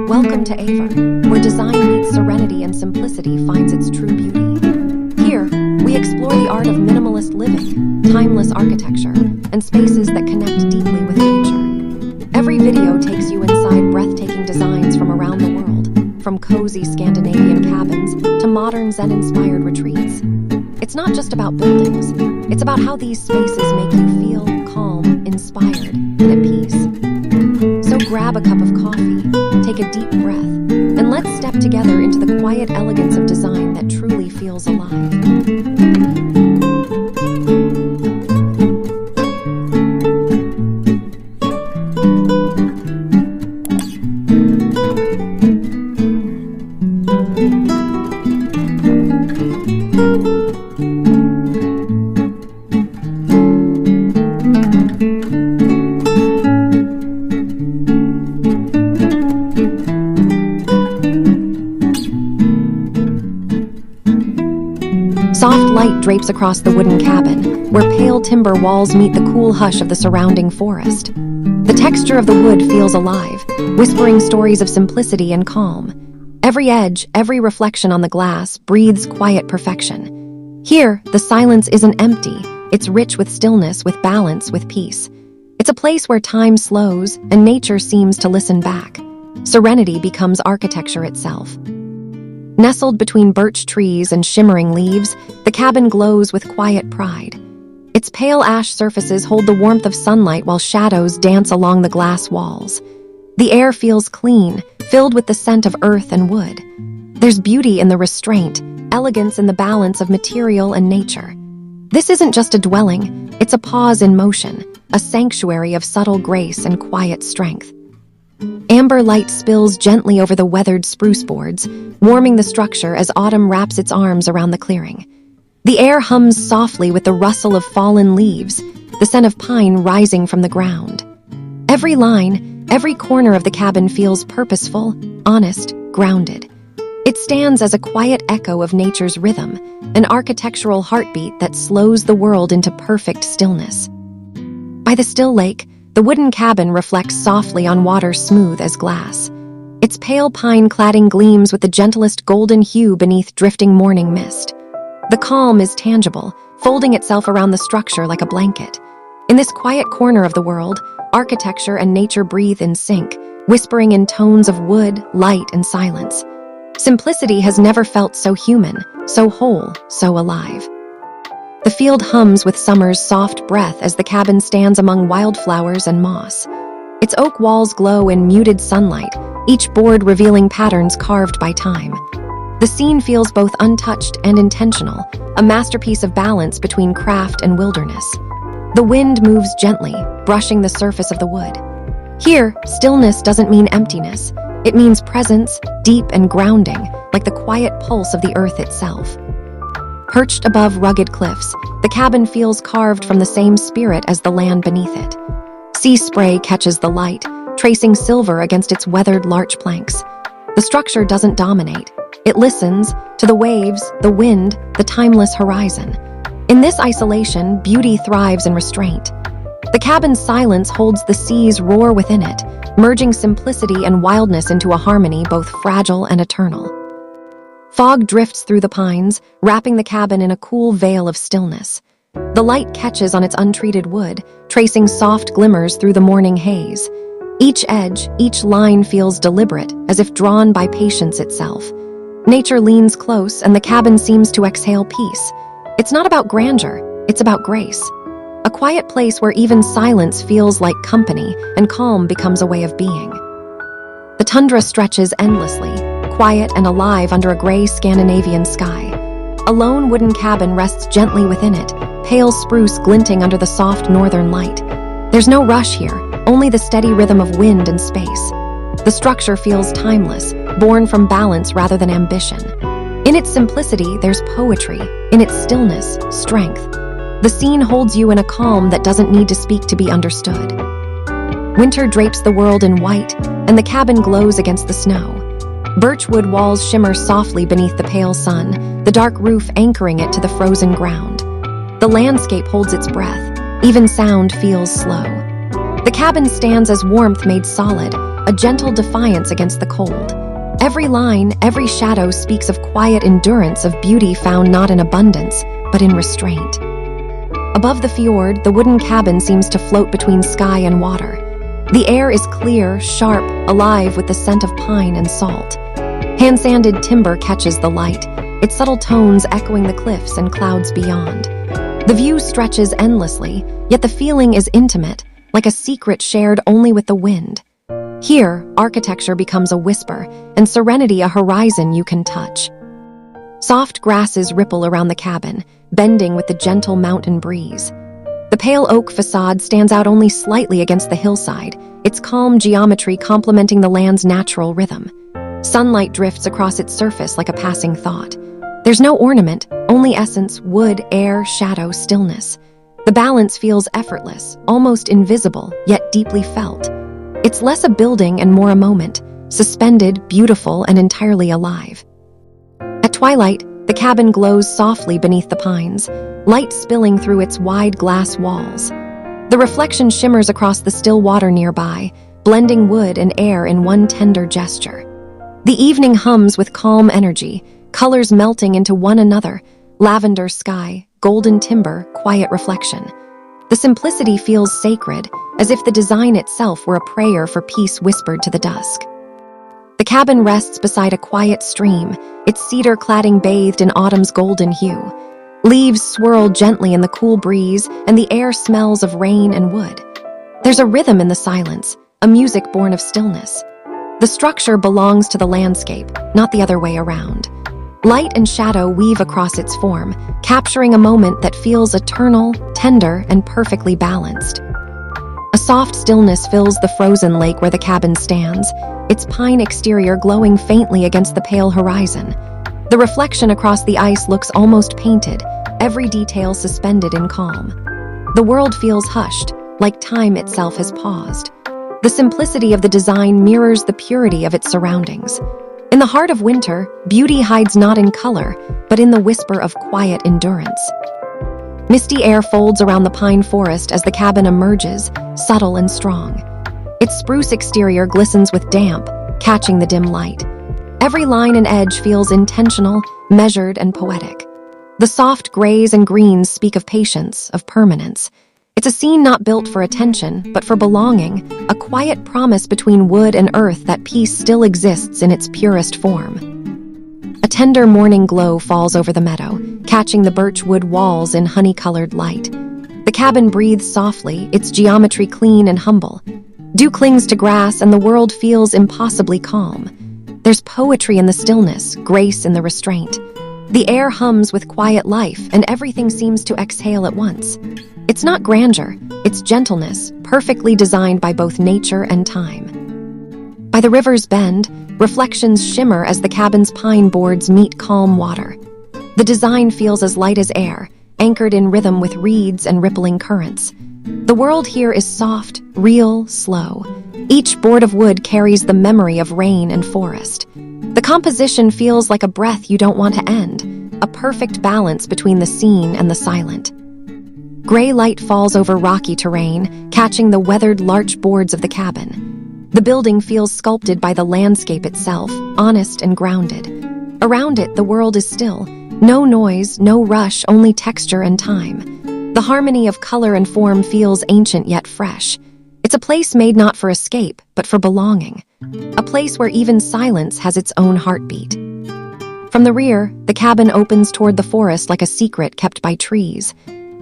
Welcome to Aivor, where design meets serenity and simplicity finds its true beauty. Here, we explore the art of minimalist living, timeless architecture, and spaces that connect deeply with nature. Every video takes you inside breathtaking designs from around the world, from cozy Scandinavian cabins to modern Zen-inspired retreats. It's not just about buildings, it's about how these spaces make you feel calm, inspired, and at peace. So grab a cup of coffee, take a deep breath, and let's step together into the quiet elegance of design that truly feels alive. Soft light drapes across the wooden cabin, where pale timber walls meet the cool hush of the surrounding forest. The texture of the wood feels alive, whispering stories of simplicity and calm. Every edge, every reflection on the glass breathes quiet perfection. Here, the silence isn't empty, it's rich with stillness, with balance, with peace. It's a place where time slows and nature seems to listen back. Serenity becomes architecture itself. Nestled between birch trees and shimmering leaves, the cabin glows with quiet pride. Its pale ash surfaces hold the warmth of sunlight while shadows dance along the glass walls. The air feels clean, filled with the scent of earth and wood. There's beauty in the restraint, elegance in the balance of material and nature. This isn't just a dwelling, it's a pause in motion, a sanctuary of subtle grace and quiet strength. Amber light spills gently over the weathered spruce boards, warming the structure as autumn wraps its arms around the clearing. The air hums softly with the rustle of fallen leaves, the scent of pine rising from the ground. Every line, every corner of the cabin feels purposeful, honest, grounded. It stands as a quiet echo of nature's rhythm, an architectural heartbeat that slows the world into perfect stillness. By the still lake, the wooden cabin reflects softly on water smooth as glass. Its pale pine cladding gleams with the gentlest golden hue beneath drifting morning mist. The calm is tangible, folding itself around the structure like a blanket. In this quiet corner of the world, architecture and nature breathe in sync, whispering in tones of wood, light, and silence. Simplicity has never felt so human, so whole, so alive. The field hums with summer's soft breath as the cabin stands among wildflowers and moss. Its oak walls glow in muted sunlight, each board revealing patterns carved by time. The scene feels both untouched and intentional, a masterpiece of balance between craft and wilderness. The wind moves gently, brushing the surface of the wood. Here, stillness doesn't mean emptiness. It means presence, deep and grounding, like the quiet pulse of the earth itself. Perched above rugged cliffs, the cabin feels carved from the same spirit as the land beneath it. Sea spray catches the light, tracing silver against its weathered larch planks. The structure doesn't dominate. It listens to the waves, the wind, the timeless horizon. In this isolation, beauty thrives in restraint. The cabin's silence holds the sea's roar within it, merging simplicity and wildness into a harmony both fragile and eternal. Fog drifts through the pines, wrapping the cabin in a cool veil of stillness. The light catches on its untreated wood, tracing soft glimmers through the morning haze. Each edge, each line feels deliberate, as if drawn by patience itself. Nature leans close, and the cabin seems to exhale peace. It's not about grandeur, it's about grace. A quiet place where even silence feels like company, and calm becomes a way of being. The tundra stretches endlessly, quiet and alive under a gray Scandinavian sky. A lone wooden cabin rests gently within it, pale spruce glinting under the soft northern light. There's no rush here, only the steady rhythm of wind and space. The structure feels timeless, born from balance rather than ambition. In its simplicity, there's poetry. In its stillness, strength. The scene holds you in a calm that doesn't need to speak to be understood. Winter drapes the world in white, and the cabin glows against the snow. Birchwood walls shimmer softly beneath the pale sun, the dark roof anchoring it to the frozen ground. The landscape holds its breath. Even sound feels slow. The cabin stands as warmth made solid, a gentle defiance against the cold. Every line, every shadow speaks of quiet endurance of beauty found not in abundance, but in restraint. Above the fjord, the wooden cabin seems to float between sky and water. The air is clear, sharp, alive with the scent of pine and salt. Hand-sanded timber catches the light, its subtle tones echoing the cliffs and clouds beyond. The view stretches endlessly, yet the feeling is intimate, like a secret shared only with the wind. Here, architecture becomes a whisper, and serenity a horizon you can touch. Soft grasses ripple around the cabin, bending with the gentle mountain breeze. The pale oak facade stands out only slightly against the hillside, its calm geometry complementing the land's natural rhythm. Sunlight drifts across its surface like a passing thought. There's no ornament, only essence, wood, air, shadow, stillness. The balance feels effortless, almost invisible, yet deeply felt. It's less a building and more a moment, suspended, beautiful, and entirely alive. At twilight, the cabin glows softly beneath the pines, light spilling through its wide glass walls. The reflection shimmers across the still water nearby, blending wood and air in one tender gesture. The evening hums with calm energy, colors melting into one another, lavender sky, golden timber, quiet reflection. The simplicity feels sacred, as if the design itself were a prayer for peace whispered to the dusk. The cabin rests beside a quiet stream, its cedar cladding bathed in autumn's golden hue. Leaves swirl gently in the cool breeze, and the air smells of rain and wood. There's a rhythm in the silence, a music born of stillness. The structure belongs to the landscape, not the other way around. Light and shadow weave across its form, capturing a moment that feels eternal, tender, and perfectly balanced. A soft stillness fills the frozen lake where the cabin stands, its pine exterior glowing faintly against the pale horizon. The reflection across the ice looks almost painted, every detail suspended in calm. The world feels hushed, like time itself has paused. The simplicity of the design mirrors the purity of its surroundings. In the heart of winter, beauty hides not in color, but in the whisper of quiet endurance. Misty air folds around the pine forest as the cabin emerges, subtle and strong. Its spruce exterior glistens with damp, catching the dim light. Every line and edge feels intentional, measured, and poetic. The soft grays and greens speak of patience, of permanence. It's a scene not built for attention, but for belonging, a quiet promise between wood and earth that peace still exists in its purest form. A tender morning glow falls over the meadow, catching the birch wood walls in honey-colored light. The cabin breathes softly, its geometry clean and humble. Dew clings to grass, and the world feels impossibly calm. There's poetry in the stillness, grace in the restraint. The air hums with quiet life, and everything seems to exhale at once. It's not grandeur, it's gentleness, perfectly designed by both nature and time. By the river's bend, reflections shimmer as the cabin's pine boards meet calm water. The design feels as light as air, anchored in rhythm with reeds and rippling currents. The world here is soft, real, slow. Each board of wood carries the memory of rain and forest. The composition feels like a breath you don't want to end, a perfect balance between the seen and the silent. Gray light falls over rocky terrain, catching the weathered larch boards of the cabin. The building feels sculpted by the landscape itself, honest and grounded. Around it, the world is still. No noise, no rush, only texture and time. The harmony of color and form feels ancient yet fresh. It's a place made not for escape, but for belonging. A place where even silence has its own heartbeat. From the rear, the cabin opens toward the forest like a secret kept by trees.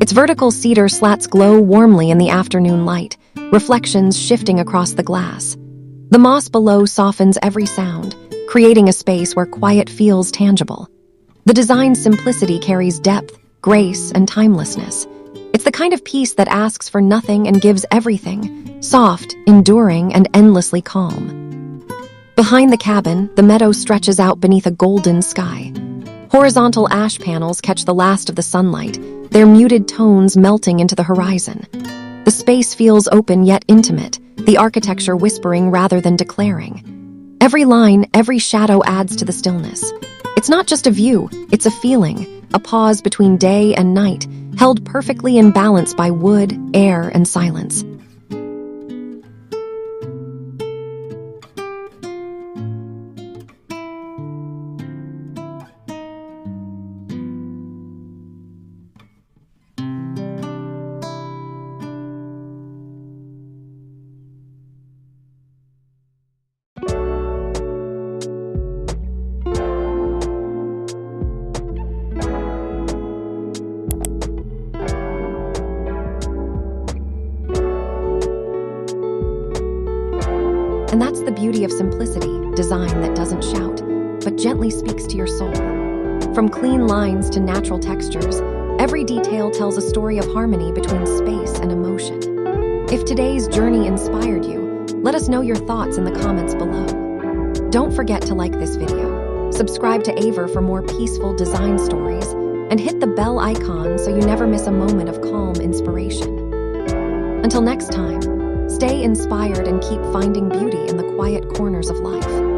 Its vertical cedar slats glow warmly in the afternoon light, reflections shifting across the glass. The moss below softens every sound, creating a space where quiet feels tangible. The design's simplicity carries depth, grace, and timelessness. It's the kind of peace that asks for nothing and gives everything, soft, enduring, and endlessly calm. Behind the cabin, the meadow stretches out beneath a golden sky. Horizontal ash panels catch the last of the sunlight, their muted tones melting into the horizon. The space feels open yet intimate, the architecture whispering rather than declaring. Every line, every shadow adds to the stillness. It's not just a view, it's a feeling, a pause between day and night, held perfectly in balance by wood, air, and silence. earthy design that doesn't shout, but gently speaks to your soul. From clean lines to natural textures, every detail tells a story of harmony between space and emotion. If today's journey inspired you, let us know your thoughts in the comments below. Don't forget to like this video, subscribe to Aivor for more peaceful design stories, and hit the bell icon so you never miss a moment of calm inspiration. Until next time, stay inspired and keep finding beauty in the quiet corners of life.